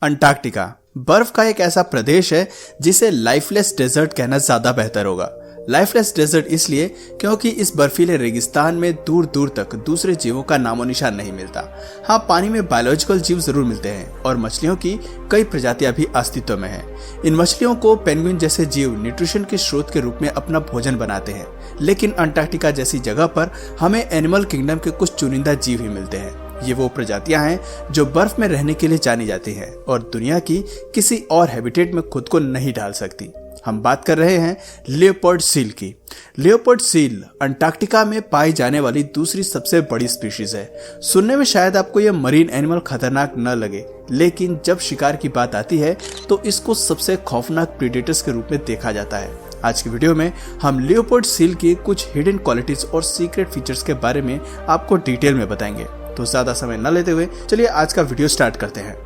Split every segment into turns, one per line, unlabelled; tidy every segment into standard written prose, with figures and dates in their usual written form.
Antarctica बर्फ का एक ऐसा प्रदेश है जिसे लाइफलेस डेजर्ट कहना ज्यादा बेहतर होगा। लाइफलेस डेजर्ट इसलिए क्योंकि इस बर्फीले रेगिस्तान में दूर दूर तक दूसरे जीवों का नामो निशान नहीं मिलता। हाँ, पानी में बायोलॉजिकल जीव जरूर मिलते हैं और मछलियों की कई प्रजातियां भी अस्तित्व में हैं। इन मछलियों को पेंगुइन जैसे जीव न्यूट्रिशन के स्रोत के रूप में अपना भोजन बनाते हैं, लेकिन अंटार्कटिका जैसी जगह पर हमें एनिमल किंगडम के कुछ चुनिंदा जीव ही मिलते हैं। ये वो प्रजातियां हैं जो बर्फ में रहने के लिए जानी जाती हैं और दुनिया की किसी और हैबिटेट में खुद को नहीं ढाल सकती। हम बात कर रहे हैं लियोपोल्ड सील की। लियोपोल्ड सील अंटार्कटिका में पाई जाने वाली दूसरी सबसे बड़ी स्पीशीज है। सुनने में शायद आपको यह मरीन एनिमल खतरनाक न लगे, लेकिन जब शिकार की बात आती है तो इसको सबसे खौफनाक प्रीडेटर्स के रूप में देखा जाता है। आज की वीडियो में हम लियोपोल्ड सील की कुछ हिडन क्वालिटीज और सीक्रेट फीचर्स के बारे में आपको डिटेल में बताएंगे। तो ज्यादा समय न लेते हुए चलिए आज का वीडियो स्टार्ट करते हैं।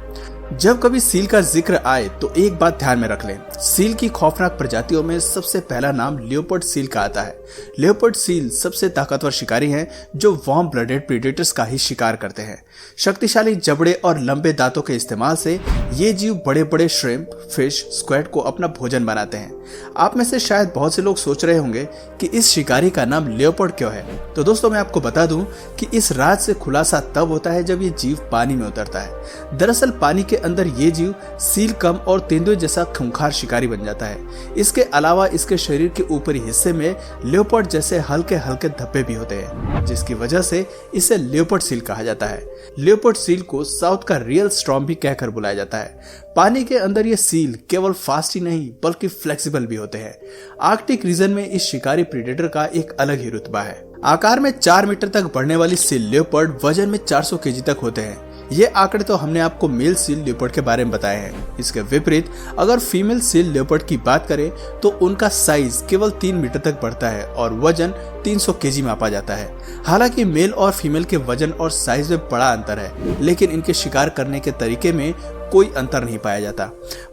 जब कभी सील का जिक्र आए तो एक बात ध्यान में रख लें, सील की खौफनाक प्रजातियों में सबसे पहला नाम लियोपोल्ड सील का आता है। लियोपोल्ड सील सबसे ताकतवर शिकारी हैं जो वार्म ब्लडेड प्रीडेटर्स का ही शिकार करते हैं। शक्तिशाली जबड़े और लंबे दांतों के इस्तेमाल से ये जीव बड़े बड़े श्रिम्प, फिश, स्क्वैड को अपना भोजन बनाते हैं। आप में से शायद बहुत से लोग सोच रहे होंगे कि इस शिकारी का नाम लियोपोल्ड क्यों है। तो दोस्तों, मैं आपको बता दूं कि इस राज से खुलासा तब होता है जब ये जीव पानी में उतरता है। दरअसल पानी के अंदर ये जीव सील कम और तेंदुए जैसा खूंखार शिकारी बन जाता है। इसके अलावा इसके शरीर के ऊपरी हिस्से में लियोपोल्ड जैसे हल्के हल्के धब्बे भी होते हैं, जिसकी वजह से इसे लियोपोल्ड सील कहा जाता है। लियोपोल्ड सील को साउथ का रियल स्टॉर्म भी कहकर बुलाया जाता है। पानी के अंदर ये सील केवल फास्ट ही नहीं बल्कि फ्लेक्सिबल भी होते हैं। आर्कटिक रीजन में इस शिकारी प्रीडेटर का एक अलग ही रुतबा है। आकार में 4 मीटर तक बढ़ने वाली सील लियोपोल्ड वजन में 400 केजी तक होते हैं। ये आंकड़े तो हमने आपको मेल सील लियोपोल्ड के बारे में बताए हैं। इसके विपरीत अगर फीमेल सील लियोपोल्ड की बात करें तो उनका साइज केवल 3 मीटर तक बढ़ता है और वजन 300 केजी मापा जाता है। हालांकि मेल और फीमेल के वजन और साइज में बड़ा अंतर है, लेकिन इनके शिकार करने के तरीके में कोई अंतर नहीं पाया जाता।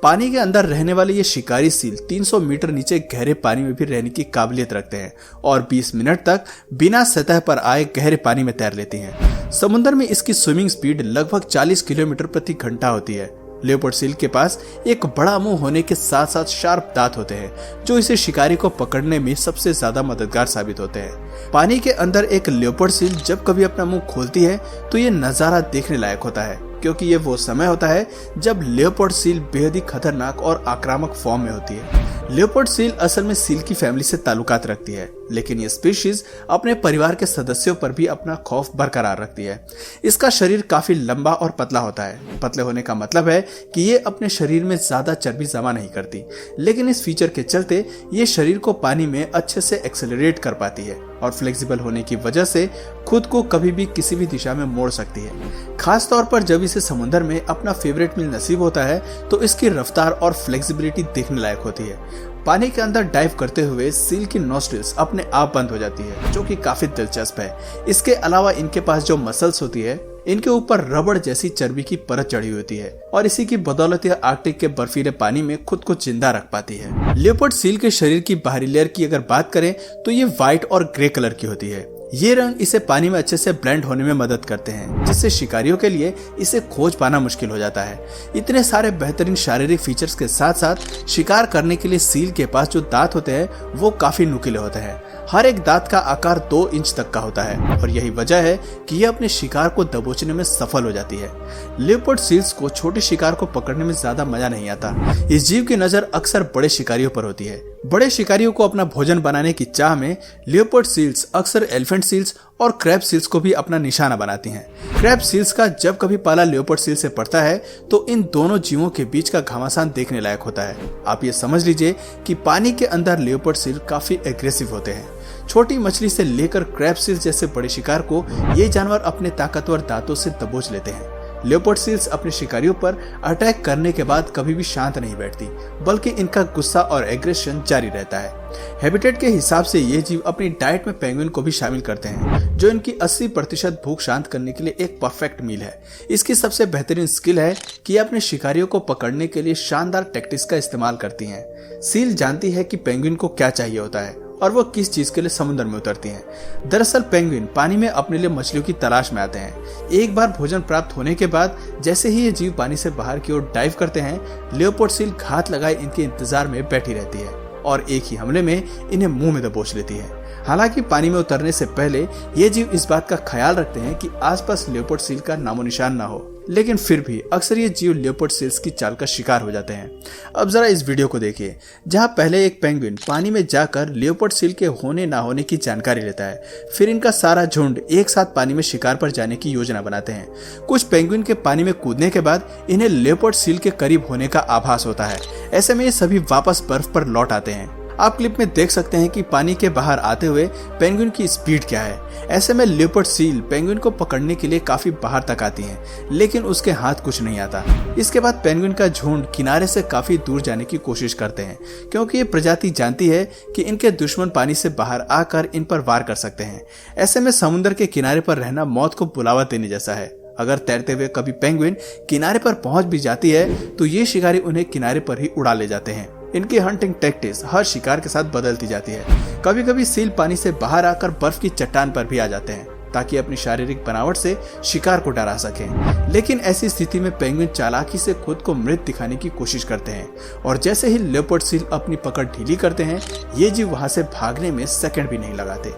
पानी के अंदर रहने वाले ये शिकारी सील 300 मीटर नीचे गहरे पानी में भी रहने की काबिलियत रखते हैं और 20 मिनट तक बिना सतह पर आए गहरे पानी में तैर लेती हैं। समुद्र में इसकी स्विमिंग स्पीड लगभग 40 किलोमीटर प्रति घंटा होती है। लियोपोल्ड सील के पास एक बड़ा मुंह होने के साथ साथ शार्प दांत होते हैं जो इसे शिकारी को पकड़ने में सबसे ज्यादा मददगार साबित होते हैं। पानी के अंदर एक लियोपोल्ड सील जब कभी अपना मुंह खोलती है तो ये नजारा देखने लायक होता है, क्योंकि ये वो समय होता है जब लियोपोल्ड सील बेहद ही खतरनाक और आक्रामक फॉर्म में होती है। लियोपोल्ड सील असल में सील की फैमिली से ताल्लुकात रखती है, लेकिन ये स्पीशीज अपने परिवार के सदस्यों पर भी अपना खौफ बरकरार रखती है। इसका शरीर काफी लंबा और पतला होता है। पतले होने का मतलब है कि ये अपने शरीर में ज्यादा चर्बी जमा नहीं करती, लेकिन इस फीचर के चलते ये शरीर को पानी में अच्छे से एक्सेलरेट कर पाती है और फ्लेक्सिबल होने की वजह से खुद को कभी भी किसी भी दिशा में मोड़ सकती है। खास तौर पर जब इसे समुद्र में अपना फेवरेट मील नसीब होता है तो इसकी रफ्तार और फ्लेक्सिबिलिटी देखने लायक होती है। पानी के अंदर डाइव करते हुए सील की नोस्ट्रिल्स अपने आप बंद हो जाती है, जो कि काफी दिलचस्प है। इसके अलावा इनके पास जो मसल्स होती है, इनके ऊपर रबड़ जैसी चर्बी की परत चढ़ी होती है और इसी की बदौलत यह आर्कटिक के बर्फीले पानी में खुद को जिंदा रख पाती है। लियोपोल्ड सील के शरीर की बाहरी लेयर की अगर बात करें तो ये व्हाइट और ग्रे कलर की होती है। ये रंग इसे पानी में अच्छे से ब्लेंड होने में मदद करते हैं, जिससे शिकारियों के लिए इसे खोज पाना मुश्किल हो जाता है। इतने सारे बेहतरीन शारीरिक फीचर्स के साथ साथ शिकार करने के लिए सील के पास जो दांत होते हैं वो काफी नुकीले होते हैं। हर एक दांत का आकार 2 इंच तक का होता है और यही वजह है कि यह अपने शिकार को दबोचने में सफल हो जाती है। लियोपोल्ड सील्स को छोटे शिकार को पकड़ने में ज्यादा मजा नहीं आता। इस जीव की नजर अक्सर बड़े शिकारियों पर होती है। बड़े शिकारियों को अपना भोजन बनाने की चाह में लियोपोल्ड सील्स अक्सर एलिफेंट सील्स और क्रैब सील्स को भी अपना निशाना बनाती हैं। क्रैब सील्स का जब कभी पाला लियोपोल्ड सील से पड़ता है तो इन दोनों जीवों के बीच का घमासान देखने लायक होता है। आप ये समझ लीजिए कि पानी के अंदर लियोपोल्ड सील काफी एग्रेसिव होते हैं। छोटी मछली से लेकर क्रैब सील्स जैसे बड़े शिकार को ये जानवर अपने ताकतवर दांतों से दबोच लेते हैं। लियोपोल्ड सील्स अपने शिकारियों पर अटैक करने के बाद कभी भी शांत नहीं बैठती, बल्कि इनका गुस्सा और एग्रेशन जारी रहता है। हैबिटेट के हिसाब से ये जीव अपनी डाइट में पेंगुइन को भी शामिल करते हैं, जो इनकी 80% भूख शांत करने के लिए एक परफेक्ट मील है। इसकी सबसे बेहतरीन स्किल है कि ये अपने शिकारियों को पकड़ने के लिए शानदार टैक्टिक्स का इस्तेमाल करती हैं। सील जानती है कि पेंगुइन को क्या चाहिए होता है और वो किस चीज के लिए समुद्र में उतरती हैं। दरअसल पेंगुइन पानी में अपने लिए मछलियों की तलाश में आते हैं। एक बार भोजन प्राप्त होने के बाद जैसे ही ये जीव पानी से बाहर की ओर डाइव करते हैं, लियोपोल्ड सील घात लगाए इनके इंतजार में बैठी रहती है और एक ही हमले में इन्हें मुंह में दबोच लेती है। हालांकि पानी में उतरने से पहले ये जीव इस बात का ख्याल रखते हैं कि आसपास लियोपोल्ड सील का नामो निशान ना हो, लेकिन फिर भी अक्सर ये जीव लियोपोल्ड सील्स की चाल का शिकार हो जाते हैं। अब जरा इस वीडियो को देखिए, जहां पहले एक पेंगुइन पानी में जाकर लियोपोल्ड सील के होने ना होने की जानकारी लेता है, फिर इनका सारा झुंड एक साथ पानी में शिकार पर जाने की योजना बनाते हैं। कुछ पेंगुइन के पानी में कूदने के बाद इन्हें लियोपोल्ड सील के करीब होने का आभास होता है। ऐसे में ये सभी वापस बर्फ पर लौट आते हैं। आप क्लिप में देख सकते हैं कि पानी के बाहर आते हुए पेंगुइन की स्पीड क्या है। ऐसे में लियोपोल्ड सील पेंगुइन को पकड़ने के लिए काफी बाहर तक आती है, लेकिन उसके हाथ कुछ नहीं आता। इसके बाद पेंगुइन का झुंड किनारे से काफी दूर जाने की कोशिश करते हैं, क्योंकि ये प्रजाति जानती है कि इनके दुश्मन पानी से बाहर आकर इन पर वार कर सकते हैं। ऐसे में समुद्र के किनारे पर रहना मौत को बुलावा देने जैसा है। अगर तैरते हुए कभी पेंगुइन किनारे पर पहुंच भी जाती है तो ये शिकारी उन्हें किनारे पर ही उड़ा ले जाते हैं। इनकी हंटिंग टैक्टिक्स हर शिकार के साथ बदलती जाती है। कभी कभी सील पानी से बाहर आकर बर्फ की चट्टान पर भी आ जाते हैं ताकि अपनी शारीरिक बनावट से शिकार को डरा सकें। लेकिन ऐसी स्थिति में पेंगुइन चालाकी से खुद को मृत दिखाने की कोशिश करते हैं और जैसे ही लियोपोल्ड सील अपनी पकड़ ढीली करते हैं, ये जीव वहां से भागने में सेकंड भी नहीं लगाते।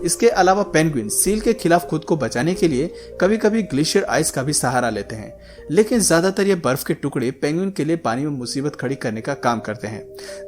इसके अलावा पेंगुइन सील के खिलाफ खुद को बचाने के लिए कभी कभी ग्लेशियर आइस का भी सहारा लेते हैं, लेकिन ज्यादातर ये बर्फ के टुकड़े पेंगुइन के लिए पानी में मुसीबत खड़ी करने का काम करते हैं।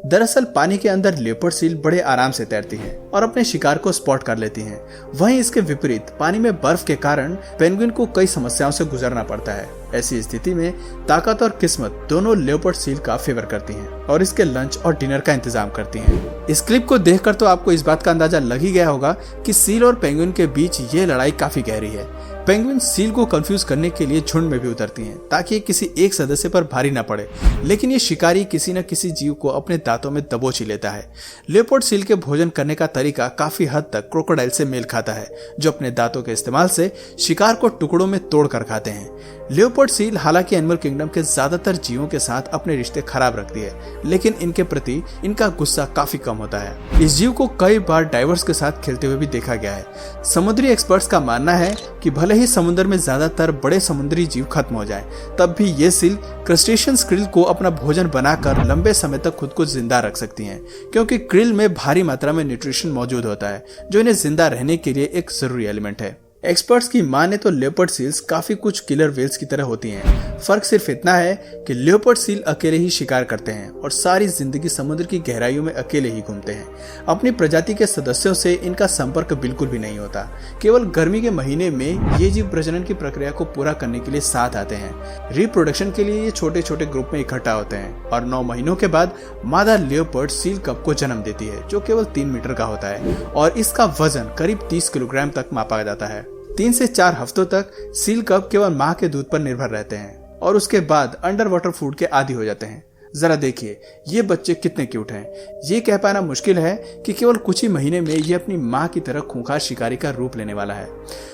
दरअसल पानी के अंदर लियोपोल्ड सील बड़े आराम से तैरती है और अपने शिकार को स्पॉट कर लेती है। वहीं इसके विपरीत पानी में बर्फ के कारण पेंगुइन को कई समस्याओं से गुजरना पड़ता है। ऐसी स्थिति में ताकत और किस्मत दोनों लियोपोल्ड सील का फेवर करती हैं और इसके लंच और डिनर का इंतजाम करती हैं। इस क्लिप को देखकर तो आपको इस बात का अंदाजा लग ही गया होगा कि सील और पेंगुइन के बीच ये लड़ाई काफी गहरी है। पेंगुइन सील को कंफ्यूज करने के लिए झुंड में भी उतरती हैं ताकि किसी एक सदस्य पर भारी न पड़े, लेकिन ये शिकारी किसी न किसी जीव को अपने दांतों में दबोच ही लेता है। लियोपोल्ड सील के भोजन करने का तरीका काफी हद तक क्रोकोडाइल से मेल खाता है, जो अपने दांतों के इस्तेमाल से शिकार को टुकड़ों में तोड़कर खाते हैं। लियोपोल्ड सील हालांकि एनिमल किंगडम के ज्यादातर जीवों के साथ अपने रिश्ते खराब रखती है, लेकिन इनके प्रति इनका गुस्सा काफी कम होता है। इस जीव को कई बार डाइवर्स के साथ खेलते हुए भी देखा गया है। समुद्री एक्सपर्ट्स का मानना है कि भले ही समुद्र में ज्यादातर बड़े समुद्री जीव खत्म हो जाएं, तब भी ये सील क्रस्टेशियंस क्रिल को अपना भोजन बनाकर लंबे समय तक खुद को जिंदा रख सकती हैं, क्योंकि क्रिल में भारी मात्रा में न्यूट्रिशन मौजूद होता है जो इन्हें जिंदा रहने के लिए एक जरूरी एलिमेंट है। एक्सपर्ट्स की माने तो लियोपोल्ड सील्स काफी कुछ किलर व्हेल्स की तरह होती हैं। फर्क सिर्फ इतना है कि लियोपोल्ड सील अकेले ही शिकार करते हैं और सारी जिंदगी समुद्र की गहराइयों में अकेले ही घूमते हैं। अपनी प्रजाति के सदस्यों से इनका संपर्क बिल्कुल भी नहीं होता। केवल गर्मी के महीने में ये जीव प्रजनन की प्रक्रिया को पूरा करने के लिए साथ आते हैं। रिप्रोडक्शन के लिए ये छोटे छोटे ग्रुप में इकट्ठा होते हैं और 9 महीनों के बाद मादा लियोपोल्ड सील कब को जन्म देती है, जो केवल 3 मीटर का होता है और इसका वजन करीब 30 किलोग्राम तक मापा जाता है। 3 से 4 हफ्तों तक सील कब केवल मां के दूध पर निर्भर रहते हैं और उसके बाद अंडर वाटर फूड के आदी हो जाते हैं। जरा देखिए ये बच्चे कितने क्यूट हैं। ये कह पाना मुश्किल है कि केवल कुछ ही महीने में ये अपनी मां की तरह खूंखार शिकारी का रूप लेने वाला है।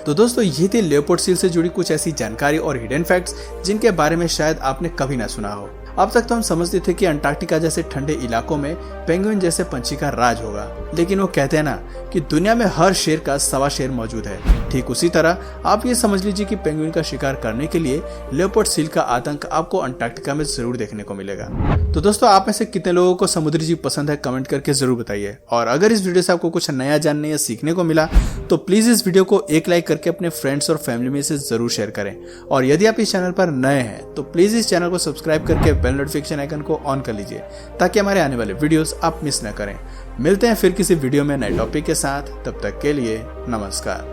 तो दोस्तों, ये थी लियोपोल्ड सील से जुड़ी कुछ ऐसी जानकारी और हिडन फैक्ट्स जिनके बारे में शायद आपने कभी ना सुना हो। अब तक तो हम समझते थे कि अंटार्कटिका जैसे ठंडे इलाकों में पेंगुइन जैसे पंछी का राज होगा, लेकिन वो कहते हैं ना कि दुनिया में हर शेर का सवा शेर मौजूद है। ठीक उसी तरह आप ये समझ लीजिए कि पेंगुइन का शिकार करने के लिए लियोपोल्ड सील का आतंक आपको अंटार्कटिका में जरूर देखने को मिलेगा। तो दोस्तों, आप में से कितने लोगों को समुद्री जीव पसंद है, कमेंट करके जरूर बताइए। और अगर इस वीडियो से आपको कुछ नया जानने या सीखने को मिला तो प्लीज इस वीडियो को एक लाइक करके अपने फ्रेंड्स और फैमिली में से जरूर शेयर करें। और यदि आप इस चैनल पर नए हैं तो प्लीज इस चैनल को सब्सक्राइब करके बेल नोटिफिकेशन आइकन को ऑन कर लीजिए ताकि हमारे आने वाले वीडियोस आप मिस न करें। मिलते हैं फिर किसी वीडियो में नए टॉपिक के साथ, तब तक के लिए नमस्कार।